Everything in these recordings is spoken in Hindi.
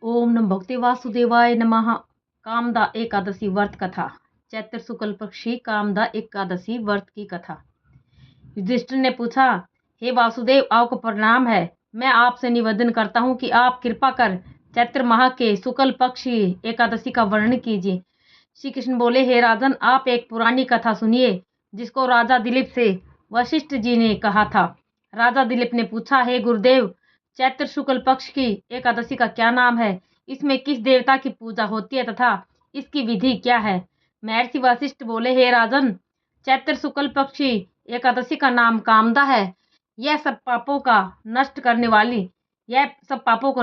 ओम नमः भगवते वासुदेवाय नमः। कामदा एकादशी व्रत कथा। चैत्र शुक्ल पक्षी कामदा एकादशी व्रत की कथा। युधिष्ठिर ने पूछा, हे वासुदेव, आपको प्रणाम है। मैं आपसे निवेदन करता हूँ कि आप कृपा कर चैत्र माह के शुक्ल पक्ष एकादशी का वर्णन कीजिए। श्री कृष्ण बोले, हे राजन, आप एक पुरानी कथा सुनिए जिसको राजा दिलीप से वशिष्ठ जी ने कहा था। राजा दिलीप ने पूछा, हे गुरुदेव, चैत्र शुक्ल पक्ष की एकादशी का क्या नाम है? इसमें किस देवता की पूजा होती है तथा इसकी विधि क्या है? महर्षि वशिष्ठ बोले, हे राजन, चैत्र शुक्ल पक्षी एकादशी का नाम कामदा है। यह सब पापों को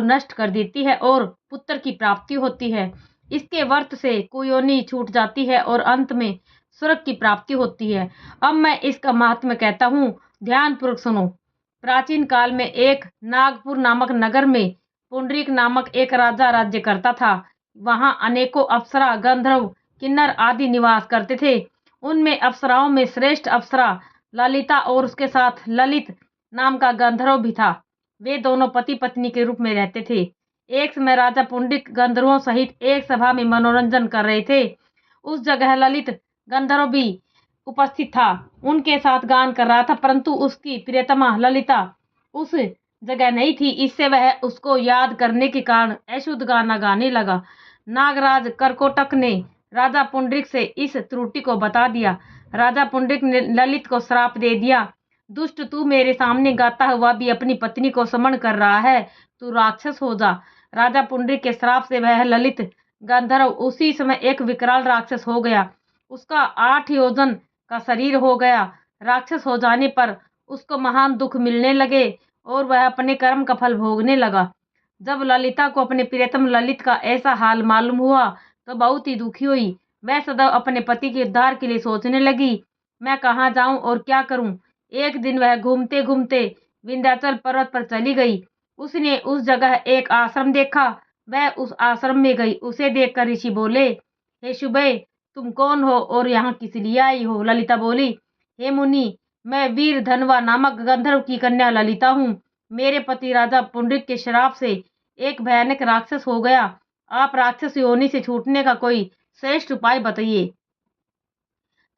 नष्ट कर देती है और पुत्र की प्राप्ति होती है। इसके व्रत से कुयोनि छूट जाती है और अंत में स्वर्ग की प्राप्ति होती है। अब मैं इसका महात्म्य कहता हूँ, ध्यान पूर्वक सुनो। प्राचीन काल में एक नागपुर नामक नगर में पुंडरीक नामक एक राजा राज्य करता था। वहां अनेकों अप्सरा, गंधर्व, किन्नर आदि निवास करते थे। उनमें अप्सराओं में श्रेष्ठ अप्सरा ललिता और उसके साथ ललित नाम का गंधर्व भी था। वे दोनों पति पत्नी के रूप में रहते थे। एक समय राजा पुंडरीक गंधर्वों सहित एक सभा में मनोरंजन कर रहे थे। उस जगह ललित गंधर्व भी उपस्थित था। उनके साथ गान कर रहा था, परंतु उसकी प्रियतमा ललिता उस जगह नहीं थी। इससे वह उसको याद करने के कारण अशुद्ध गाना गाने लगा। नागराज करकोटक ने राजा पुंडरीक से इस त्रुटि को बता दिया। राजा पुंडरीक ने ललित को श्राप दे दिया, दुष्ट, तू मेरे सामने गाता हुआ भी अपनी पत्नी को समन कर रहा है, तू राक्षस हो जा। राजा पुंडरीक के श्राप से वह ललित गंधर्व उसी समय एक विकराल राक्षस हो गया। उसका 8 योजन का शरीर हो गया। राक्षस हो जाने पर उसको महान दुख मिलने लगे और वह अपने कर्म का फल भोगने लगा। जब ललिता को अपने प्रियतम ललित का ऐसा हाल मालूम हुआ तो बहुत ही दुखी हुई। वह सदैव अपने पति के उद्धार के लिए सोचने लगी, मैं कहाँ जाऊं और क्या करूं। एक दिन वह घूमते घूमते विंध्याचल पर्वत पर चली गई। उसने उस जगह एक आश्रम देखा। वह उस आश्रम में गई। उसे देखकर ऋषि बोले, हे शुभे, तुम कौन हो और यहाँ किस लिए आई हो? ललिता बोली, हे मुनि, मैं वीर धनवा नामक गंधर्व की कन्या ललिता हूँ। मेरे पति राजा पुंडरीक के श्राप से एक भयानक राक्षस हो गया। आप राक्षस योनि से छूटने का कोई श्रेष्ठ उपाय बताइए।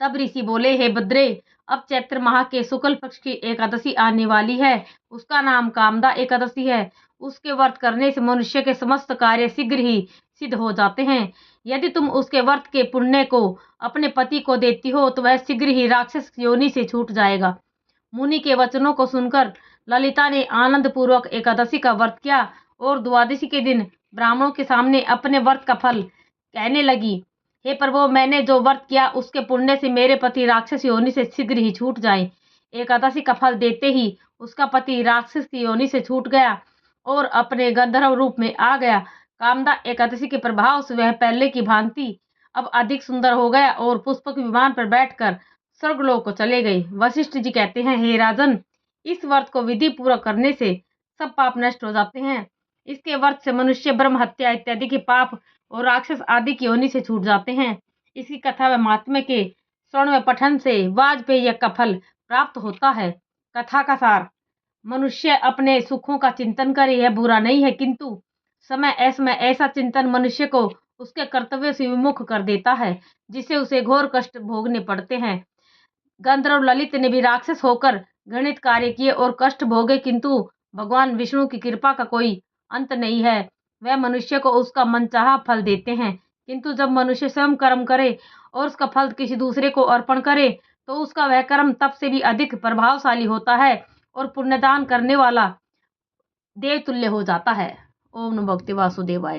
तब ऋषि बोले, हे भद्रे, अब चैत्र माह के शुक्ल पक्ष की एकादशी आने वाली है। उसका नाम कामदा एकादशी है। उसके व्रत करने से मनुष्य के समस्त कार्य शीघ्र ही सिद्ध हो जाते हैं। यदि तुम उसके व्रत के पुण्य को अपने पति को देती हो तो वह शीघ्र ही राक्षस योनि से छूट जाएगा। मुनि के वचनों को सुनकर ललिता ने आनंद पूर्वक एकादशी का व्रत किया और द्वादशी के दिन ब्राह्मणों के सामने अपने व्रत का फल कहने लगी, हे प्रभु, मैंने जो व्रत किया उसके पुण्य से मेरे पति राक्षस योनि से शीघ्र ही छूट जाए। एकादशी का फल देते ही उसका पति राक्षस की योनि से छूट गया और अपने गंधर्व रूप में आ गया। कामदा एकादशी के प्रभाव से वह पहले की भांति अब अधिक सुंदर हो गया और पुष्पक विमान पर बैठकर स्वर्गलोक को चले गए। वशिष्ठ जी कहते हैं, हे राजन, इस व्रत को विधि पूर्वक करने से सब पाप नष्ट हो जाते हैं। इसके व्रत से मनुष्य ब्रह्म हत्या इत्यादि के पाप और राक्षस आदि की योनि से छूट जाते हैं। इसकी कथा व महात्म्य के श्रवण व पठन से वाजपेय का फल प्राप्त होता है। कथा का सार, मनुष्य अपने सुखों का चिंतन करे, यह बुरा नहीं है, किंतु समय असमय ऐसा चिंतन मनुष्य को उसके कर्तव्य से विमुख कर देता है, जिससे उसे घोर कष्ट भोगने पड़ते हैं। गंधर्व ललित ने भी राक्षस होकर घृणित कार्य किए और कष्ट भोगे, किंतु भगवान विष्णु की कृपा का कोई अंत नहीं है। वह मनुष्य को उसका मनचाहा फल देते हैं, किंतु जब मनुष्य स्वयं कर्म करे और उसका फल किसी दूसरे को अर्पण करे तो उसका वह कर्म तप से भी अधिक प्रभावशाली होता है और पुण्यदान करने वाला देवतुल्य हो जाता है। ओम नमो भगवते वासुदेवाय।